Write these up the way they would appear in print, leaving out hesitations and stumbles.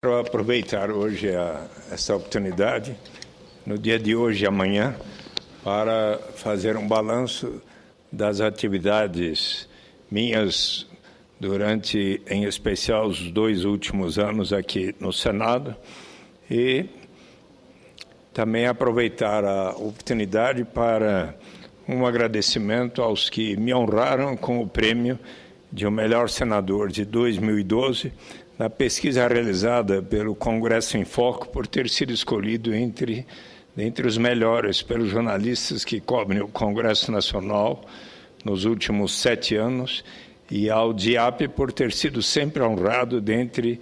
Quero aproveitar hoje essa oportunidade, no dia de hoje e amanhã, para fazer um balanço das atividades minhas durante, em especial, os 2 últimos anos aqui no Senado e também aproveitar a oportunidade para um agradecimento aos que me honraram com o prêmio de o melhor senador de 2012, na pesquisa realizada pelo Congresso em Foco, por ter sido escolhido entre os melhores pelos jornalistas que cobrem o Congresso Nacional nos últimos 7 anos, e ao DIAP por ter sido sempre honrado dentre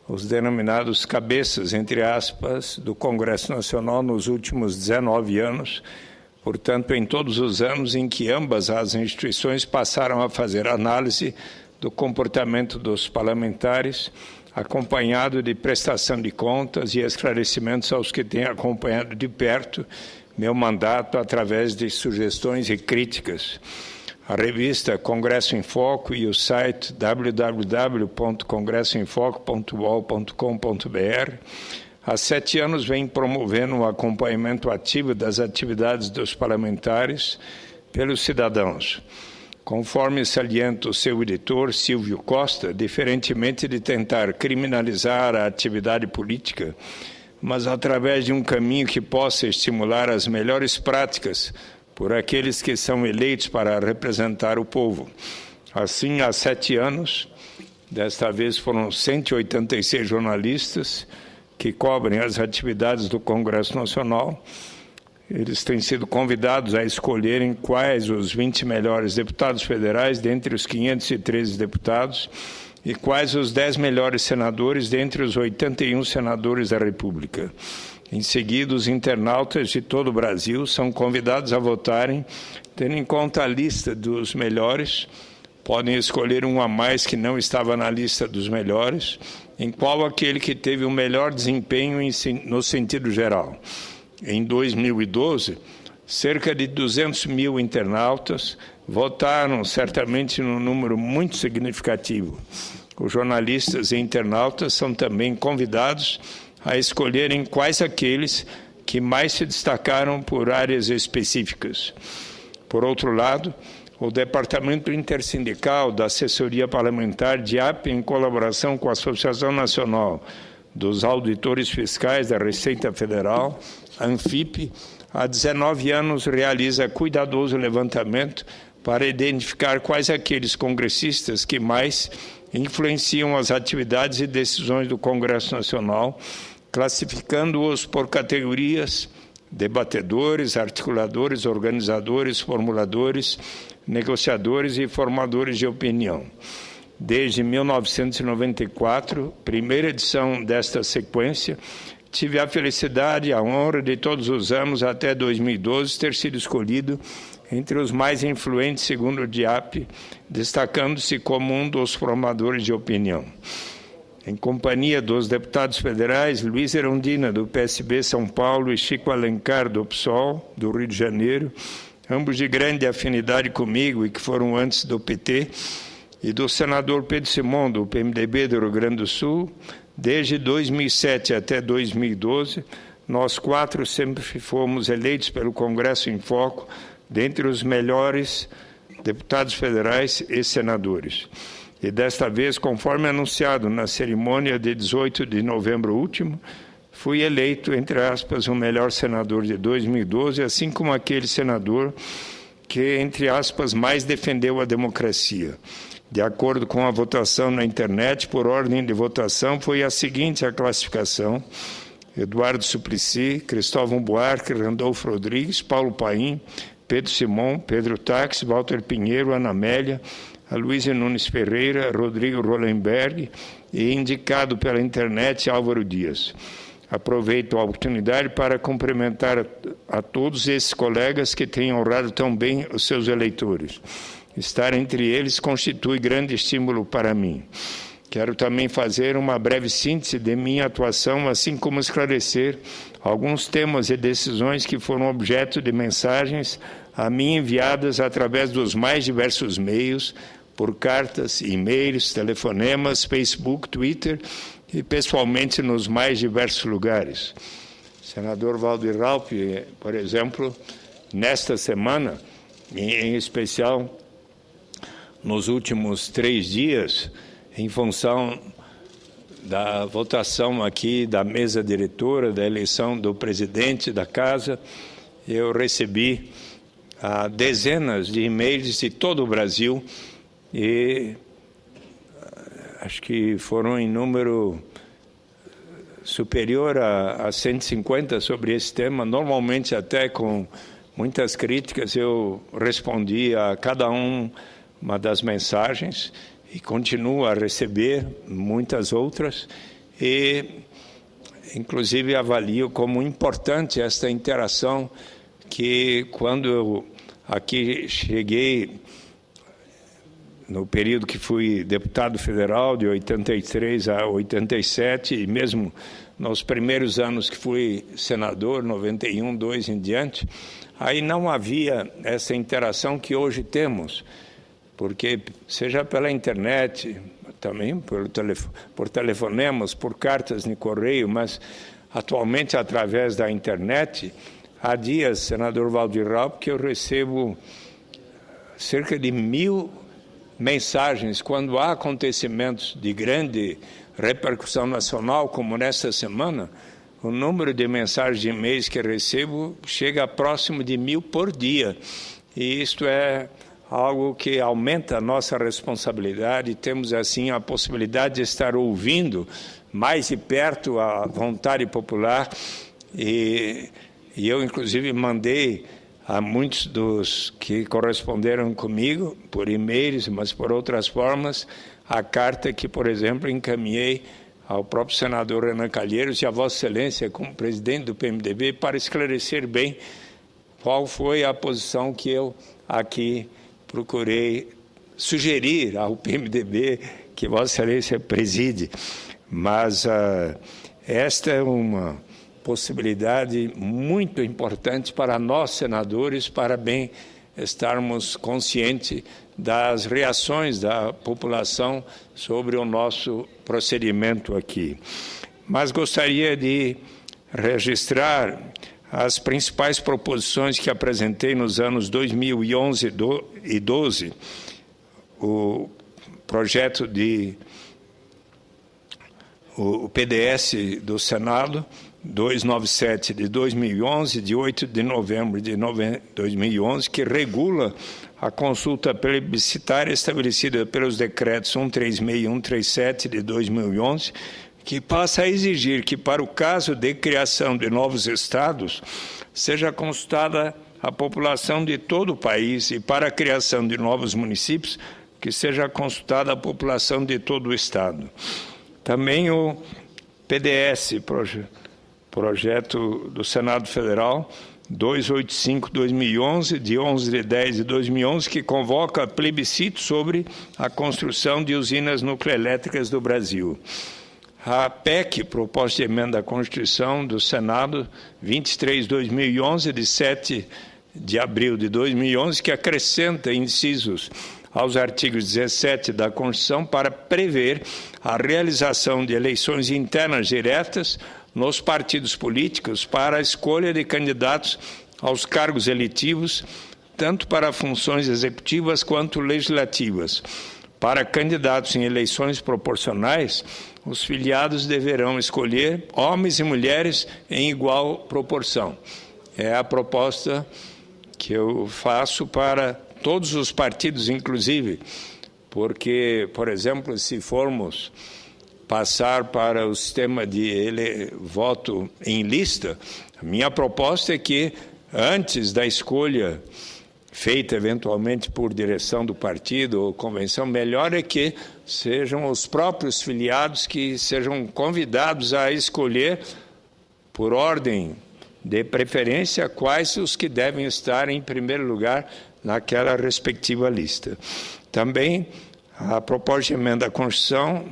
os denominados cabeças, entre aspas, do Congresso Nacional nos últimos 19 anos, portanto, em todos os anos em que ambas as instituições passaram a fazer análise do comportamento dos parlamentares, acompanhado de prestação de contas e esclarecimentos aos que têm acompanhado de perto meu mandato através de sugestões e críticas. A revista Congresso em Foco e o site www.congressoemfoco.uol.com.br há 7 anos vem promovendo um acompanhamento ativo das atividades dos parlamentares pelos cidadãos. Conforme salienta o seu editor, Silvio Costa, diferentemente de tentar criminalizar a atividade política, mas através de um caminho que possa estimular as melhores práticas por aqueles que são eleitos para representar o povo. Assim, há 7 anos, desta vez foram 186 jornalistas que cobrem as atividades do Congresso Nacional. Eles têm sido convidados a escolherem quais os 20 melhores deputados federais dentre os 513 deputados e quais os 10 melhores senadores dentre os 81 senadores da República. Em seguida, os internautas de todo o Brasil são convidados a votarem, tendo em conta a lista dos melhores. Podem escolher um a mais que não estava na lista dos melhores, em qual aquele que teve o melhor desempenho no sentido geral. Em 2012, cerca de 200 mil internautas votaram, certamente num número muito significativo. Os jornalistas e internautas são também convidados a escolherem quais aqueles que mais se destacaram por áreas específicas. Por outro lado, o Departamento Intersindical da Assessoria Parlamentar, DIAP, em colaboração com a Associação Nacional dos Auditores Fiscais da Receita Federal, ANFIP, há 19 anos realiza cuidadoso levantamento para identificar quais aqueles congressistas que mais influenciam as atividades e decisões do Congresso Nacional, classificando-os por categorias: debatedores, articuladores, organizadores, formuladores, negociadores e formadores de opinião. Desde 1994, primeira edição desta sequência, tive a felicidade e a honra de todos os anos até 2012 ter sido escolhido entre os mais influentes segundo o DIAP, destacando-se como um dos formadores de opinião. Em companhia dos deputados federais Luiz Erundina, do PSB São Paulo, e Chico Alencar, do PSOL, do Rio de Janeiro, ambos de grande afinidade comigo e que foram antes do PT, e do senador Pedro Simon, do PMDB do Rio Grande do Sul. Desde 2007 até 2012, nós 4 sempre fomos eleitos pelo Congresso em Foco, dentre os melhores deputados federais e senadores. E desta vez, conforme anunciado na cerimônia de 18 de novembro último, fui eleito, entre aspas, o melhor senador de 2012, assim como aquele senador que, entre aspas, mais defendeu a democracia. De acordo com a votação na internet, por ordem de votação, foi a seguinte a classificação: Eduardo Suplicy, Cristóvão Buarque, Randolfo Rodrigues, Paulo Paim, Pedro Simon, Pedro Táxi, Walter Pinheiro, Ana Amélia, Aloysio Nunes Ferreira, Rodrigo Rolenberg e, indicado pela internet, Álvaro Dias. Aproveito a oportunidade para cumprimentar a todos esses colegas que têm honrado tão bem os seus eleitores. Estar entre eles constitui grande estímulo para mim. Quero também fazer uma breve síntese de minha atuação, assim como esclarecer alguns temas e decisões que foram objeto de mensagens a mim enviadas através dos mais diversos meios, por cartas, e-mails, telefonemas, Facebook, Twitter e pessoalmente nos mais diversos lugares. Senador Waldo Raupp, por exemplo, nesta semana, em especial nos últimos 3 dias, em função da votação aqui da mesa diretora, da eleição do presidente da casa, eu recebi dezenas de e-mails de todo o Brasil e acho que foram em número superior a 150 sobre esse tema, normalmente até com muitas críticas. Eu respondi a cada uma das mensagens e continuo a receber muitas outras e, inclusive, avalio como importante esta interação que, quando eu aqui cheguei, no período que fui deputado federal, de 83 a 87, e mesmo nos primeiros anos que fui senador, 91, 2 em diante, aí não havia essa interação que hoje temos, porque seja pela internet, também por telefonemas, por cartas de correio, mas atualmente através da internet, há dias, senador Waldo Raupp, que eu recebo cerca de 1000 mensagens quando há acontecimentos de grande repercussão nacional, como nesta semana. O número de mensagens de e-mails que recebo chega a próximo de 1000 por dia. E isto é algo que aumenta a nossa responsabilidade. Temos, assim, a possibilidade de estar ouvindo mais de perto a vontade popular. E eu, inclusive, mandei a muitos dos que corresponderam comigo, por e-mails, mas por outras formas, a carta que, por exemplo, encaminhei ao próprio senador Renan Calheiros e a Vossa Excelência, como presidente do PMDB, para esclarecer bem qual foi a posição que eu aqui procurei sugerir ao PMDB que Vossa Excelência preside. Mas esta é uma possibilidade muito importante para nós, senadores, para bem estarmos conscientes das reações da população sobre o nosso procedimento aqui. Mas gostaria de registrar as principais proposições que apresentei nos anos 2011 e 12, o projeto o PDS do Senado, 297 de 2011, de 8 de novembro de 2011, que regula a consulta plebiscitária estabelecida pelos decretos 136 e 137 de 2011, que passa a exigir que, para o caso de criação de novos estados, seja consultada a população de todo o país, e para a criação de novos municípios, que seja consultada a população de todo o estado. Também o PDS, projeto do Senado Federal, 285/2011, de 11 de 10 de 2011, que convoca plebiscito sobre a construção de usinas nucleoelétricas do Brasil. A PEC, proposta de emenda à Constituição do Senado, 23/2011, de 7 de abril de 2011, que acrescenta incisos aos artigos 17 da Constituição para prever a realização de eleições internas diretas nos partidos políticos para a escolha de candidatos aos cargos eletivos, tanto para funções executivas quanto legislativas. Para candidatos em eleições proporcionais, os filiados deverão escolher homens e mulheres em igual proporção. É a proposta que eu faço para todos os partidos, inclusive, porque, por exemplo, se formos passar para o sistema de voto em lista, a minha proposta é que, antes da escolha feita eventualmente por direção do partido ou convenção, melhor é que sejam os próprios filiados que sejam convidados a escolher, por ordem de preferência, quais os que devem estar em primeiro lugar naquela respectiva lista. Também a proposta de emenda à Constituição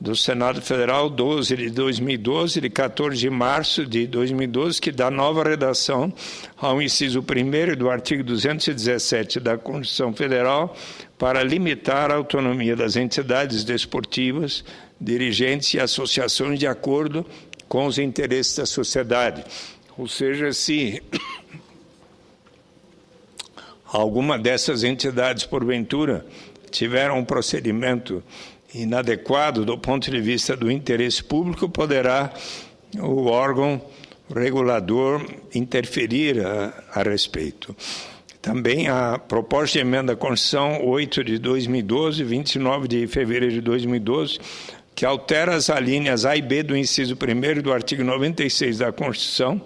do Senado Federal 12 de 2012, de 14 de março de 2012, que dá nova redação ao inciso 1º do artigo 217 da Constituição Federal para limitar a autonomia das entidades desportivas dirigentes e associações de acordo com os interesses da sociedade. Ou seja, se alguma dessas entidades, porventura, tiver um procedimento inadequado do ponto de vista do interesse público, poderá o órgão regulador interferir a respeito. Também a proposta de emenda à Constituição 8 de 2012, 29 de fevereiro de 2012, que altera as alíneas A e B do inciso 1º do artigo 96 da Constituição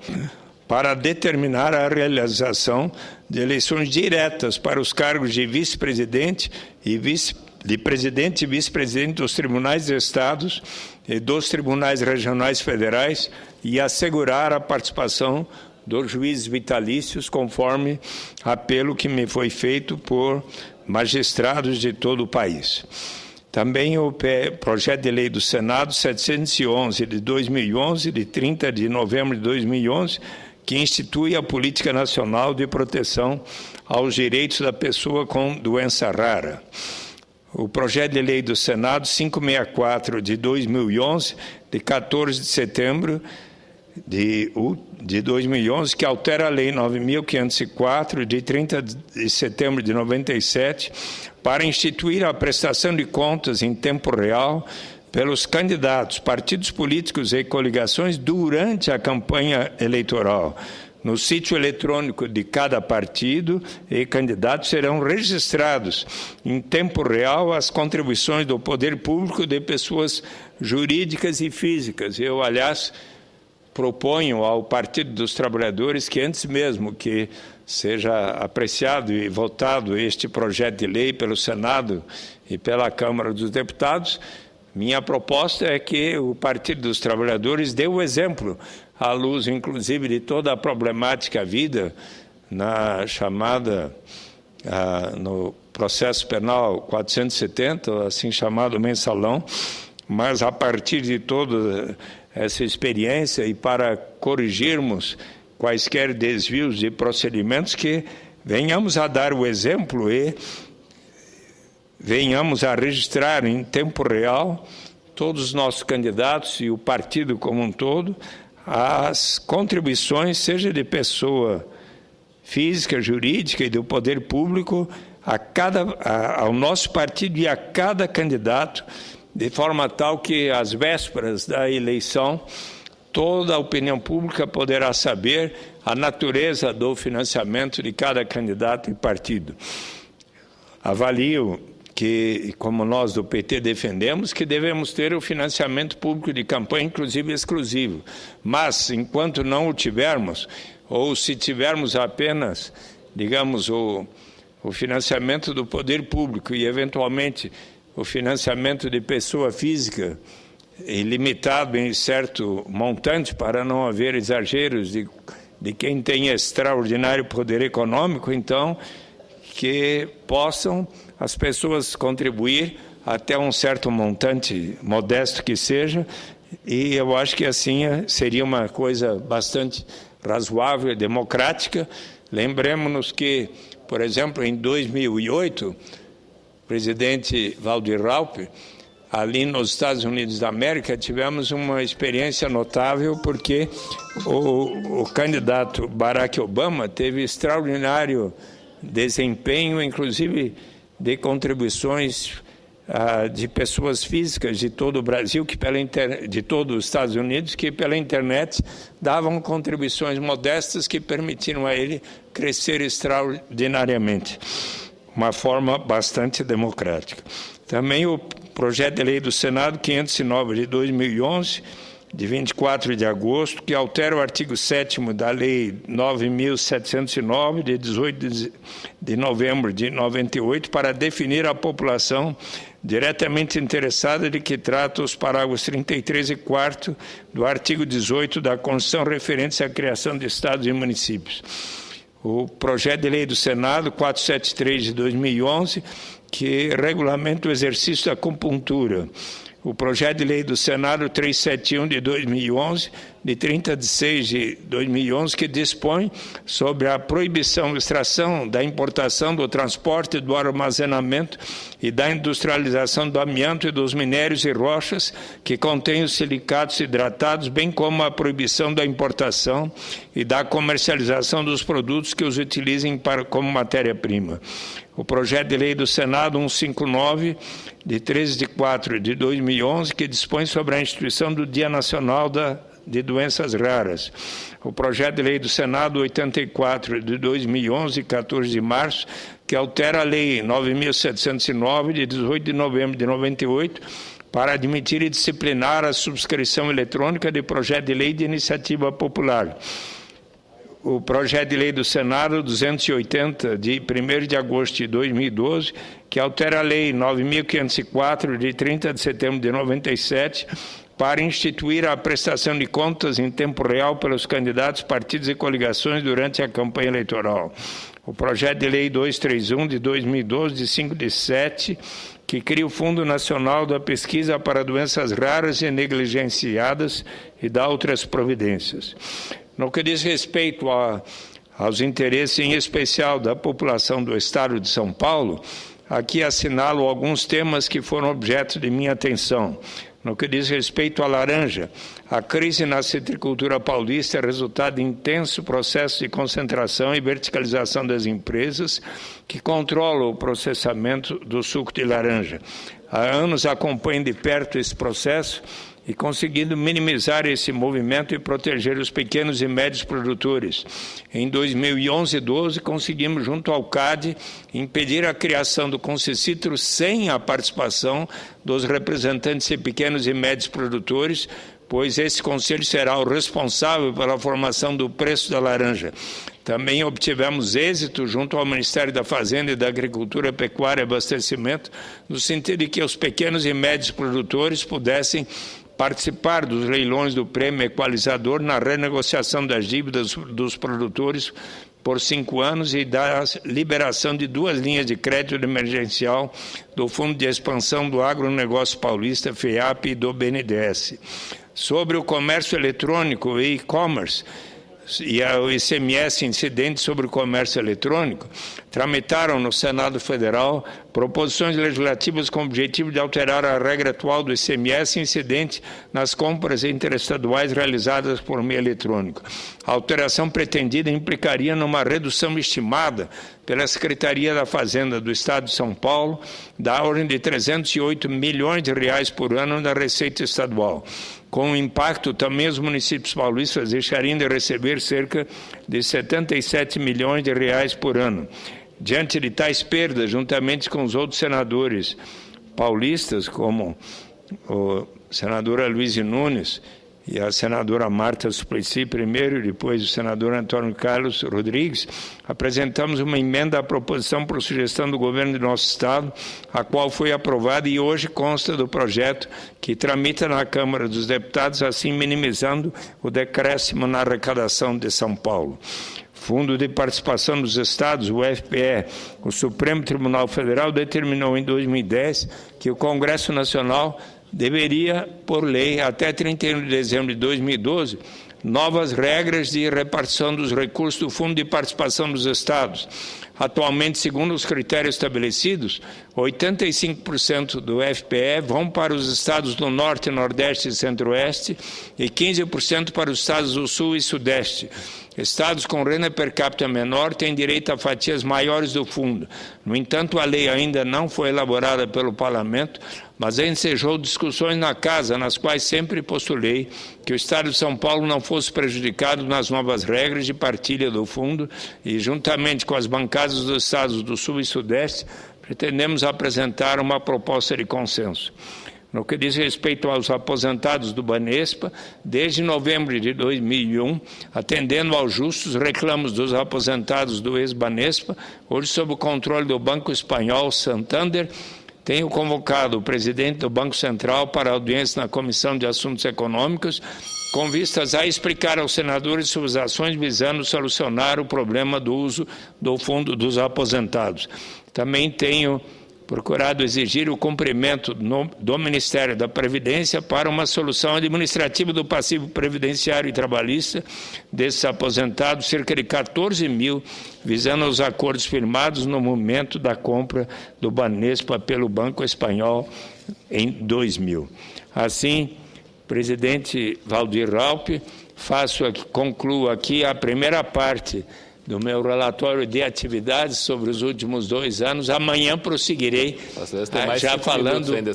para determinar a realização de eleições diretas para os cargos de vice-presidente de presidente e vice-presidente dos tribunais de estados e dos tribunais regionais federais e assegurar a participação dos juízes vitalícios, conforme apelo que me foi feito por magistrados de todo o país. Também o projeto de lei do Senado 711 de 2011, de 30 de novembro de 2011, que institui a Política Nacional de Proteção aos Direitos da Pessoa com Doença Rara. O projeto de lei do Senado 564 de 2011, de 14 de setembro de 2011, que altera a Lei 9.504, de 30 de setembro de 97, para instituir a prestação de contas em tempo real pelos candidatos, partidos políticos e coligações durante a campanha eleitoral. No sítio eletrônico de cada partido e candidato serão registrados em tempo real as contribuições do poder público de pessoas jurídicas e físicas. Eu, aliás, proponho ao Partido dos Trabalhadores que, antes mesmo que seja apreciado e votado este projeto de lei pelo Senado e pela Câmara dos Deputados, minha proposta é que o Partido dos Trabalhadores dê o exemplo, à luz, inclusive, de toda a problemática havida na chamada, no processo penal 470, assim chamado mensalão, mas a partir de toda essa experiência e para corrigirmos quaisquer desvios de procedimentos, que venhamos a dar o exemplo e venhamos a registrar em tempo real todos os nossos candidatos e o partido como um todo, as contribuições, seja de pessoa física, jurídica e do poder público, ao nosso partido e a cada candidato, de forma tal que, às vésperas da eleição, toda a opinião pública poderá saber a natureza do financiamento de cada candidato e partido. Avalio que, como nós do PT defendemos, que devemos ter o financiamento público de campanha, inclusive exclusivo. Mas, enquanto não o tivermos, ou se tivermos apenas, digamos, o financiamento do poder público e, eventualmente, o financiamento de pessoa física, limitado em certo montante, para não haver exageros de quem tem extraordinário poder econômico, então, que possam as pessoas contribuir até um certo montante, modesto que seja, e eu acho que assim seria uma coisa bastante razoável e democrática. Lembremos-nos que, por exemplo, em 2008, o presidente Waldir Raupp, ali nos Estados Unidos da América, tivemos uma experiência notável, porque o candidato Barack Obama teve extraordinário desempenho, inclusive de contribuições de pessoas físicas de todo o Brasil, de todos os Estados Unidos, que pela internet davam contribuições modestas que permitiram a ele crescer extraordinariamente, uma forma bastante democrática. Também o projeto de lei do Senado 509 de 2011, de 24 de agosto, que altera o artigo 7º da Lei 9.709, de 18 de novembro de 98, para definir a população diretamente interessada, de que trata os parágrafos 33 e 4º do artigo 18 da Constituição, referentes à criação de estados e municípios. O projeto de lei do Senado 473 de 2011, que regulamenta o exercício da acupuntura. o projeto de lei do Senado 371 de 2011, de 30 de 6 de 2011, que dispõe sobre a proibição, extração, da importação, do transporte, do armazenamento e da industrialização do amianto e dos minérios e rochas que contêm os silicatos hidratados, bem como a proibição da importação e da comercialização dos produtos que os utilizem como matéria-prima. O projeto de lei do Senado 159, de 13 de 4 de 2011, que dispõe sobre a instituição do Dia Nacional de Doenças Raras. O projeto de lei do Senado 84 de 2011, 14 de março, que altera a Lei 9.709, de 18 de novembro de 98, para admitir e disciplinar a subscrição eletrônica de projeto de lei de iniciativa popular. O projeto de lei do Senado 280, de 1º de agosto de 2012, que altera a Lei 9.504, de 30 de setembro de 97, para instituir a prestação de contas em tempo real pelos candidatos, partidos e coligações durante a campanha eleitoral. O projeto de lei 231, de 2012, de 5 de 7, que cria o Fundo Nacional da Pesquisa para Doenças Raras e Negligenciadas e dá outras providências. No que diz respeito aos interesses, em especial, da população do Estado de São Paulo, aqui assinalo alguns temas que foram objeto de minha atenção. No que diz respeito à laranja, a crise na citricultura paulista é resultado de intenso processo de concentração e verticalização das empresas que controlam o processamento do suco de laranja. Há anos acompanho de perto esse processo e conseguindo minimizar esse movimento e proteger os pequenos e médios produtores. Em 2011 e 2012, conseguimos, junto ao CAD, impedir a criação do Concicitro sem a participação dos representantes de pequenos e médios produtores, pois esse conselho será o responsável pela formação do preço da laranja. Também obtivemos êxito junto ao Ministério da Fazenda e da Agricultura, Pecuária e Abastecimento, no sentido de que os pequenos e médios produtores pudessem participar dos leilões do prêmio equalizador na renegociação das dívidas dos produtores por 5 anos e da liberação de 2 linhas de crédito emergencial do Fundo de Expansão do Agronegócio Paulista, FEAP, e do BNDES. Sobre o comércio eletrônico e e-commerce, e o ICMS incidente sobre o comércio eletrônico, tramitaram no Senado Federal proposições legislativas com o objetivo de alterar a regra atual do ICMS incidente nas compras interestaduais realizadas por meio eletrônico. A alteração pretendida implicaria numa redução estimada pela Secretaria da Fazenda do Estado de São Paulo da ordem de 308 milhões de reais por ano da Receita Estadual. Com o impacto, também os municípios paulistas deixariam de receber cerca de 77 milhões de reais por ano. Diante de tais perdas, juntamente com os outros senadores paulistas, como o senador Aloysio Nunes e a senadora Marta Suplicy primeiro, e depois o senador Antônio Carlos Rodrigues, apresentamos uma emenda à proposição por sugestão do governo de nosso Estado, a qual foi aprovada e hoje consta do projeto que tramita na Câmara dos Deputados, assim minimizando o decréscimo na arrecadação de São Paulo. Fundo de Participação dos Estados, o FPE, o Supremo Tribunal Federal determinou em 2010 que o Congresso Nacional deveria, por lei, até 31 de dezembro de 2012, novas regras de repartição dos recursos do Fundo de Participação dos Estados. Atualmente, segundo os critérios estabelecidos, 85% do FPE vão para os estados do Norte, Nordeste e Centro-Oeste e 15% para os estados do Sul e Sudeste. Estados com renda per capita menor têm direito a fatias maiores do fundo. No entanto, a lei ainda não foi elaborada pelo Parlamento, mas ensejou discussões na Casa, nas quais sempre postulei que o Estado de São Paulo não fosse prejudicado nas novas regras de partilha do fundo e, juntamente com as bancadas dos estados do Sul e Sudeste, pretendemos apresentar uma proposta de consenso. No que diz respeito aos aposentados do Banespa, desde novembro de 2001, atendendo aos justos reclamos dos aposentados do ex-Banespa, hoje sob o controle do Banco Espanhol Santander, tenho convocado o presidente do Banco Central para audiência na Comissão de Assuntos Econômicos, com vistas a explicar aos senadores suas ações visando solucionar o problema do uso do fundo dos aposentados. Também tenho procurado exigir o cumprimento do Ministério da Previdência para uma solução administrativa do passivo previdenciário e trabalhista desses aposentados, cerca de 14 mil, visando os acordos firmados no momento da compra do Banespa pelo Banco Espanhol em 2000. Assim, presidente Waldir Raupp, concluo aqui a primeira parte do meu relatório de atividades sobre os últimos 2 anos. Amanhã prosseguirei, já falando... Ainda,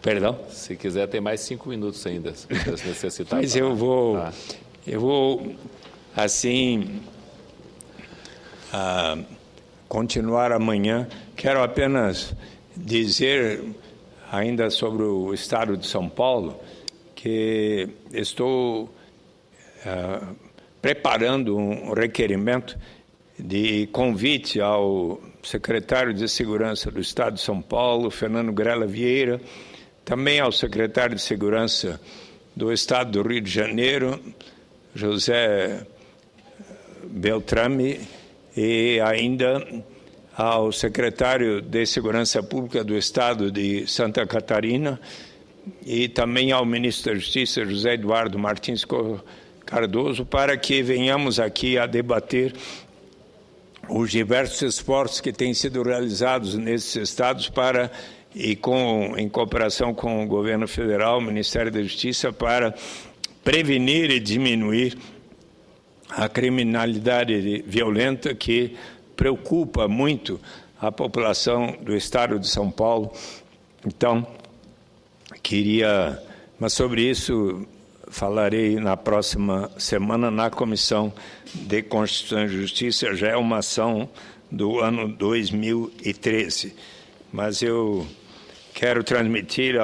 Perdão? Se quiser, tem mais 5 minutos ainda, se necessitar. Mas eu vou, assim, continuar amanhã. Quero apenas dizer, ainda sobre o Estado de São Paulo, que estou preparando um requerimento de convite ao secretário de Segurança do Estado de São Paulo, Fernando Grela Vieira, também ao secretário de Segurança do Estado do Rio de Janeiro, José Beltrame, e ainda ao secretário de Segurança Pública do Estado de Santa Catarina e também ao ministro da Justiça, José Eduardo Martins Cardoso, para que venhamos aqui a debater os diversos esforços que têm sido realizados nesses estados em cooperação com o governo federal, o Ministério da Justiça, para prevenir e diminuir a criminalidade violenta que preocupa muito a população do estado de São Paulo. Então, mas sobre isso falarei na próxima semana na Comissão de Constituição e Justiça, já é uma ação do ano 2013. Mas eu quero transmitir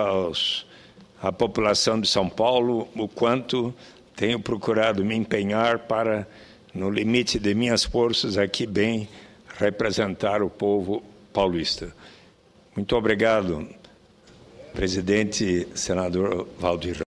à população de São Paulo o quanto tenho procurado me empenhar para, no limite de minhas forças, aqui bem representar o povo paulista. Muito obrigado, presidente, senador Waldir.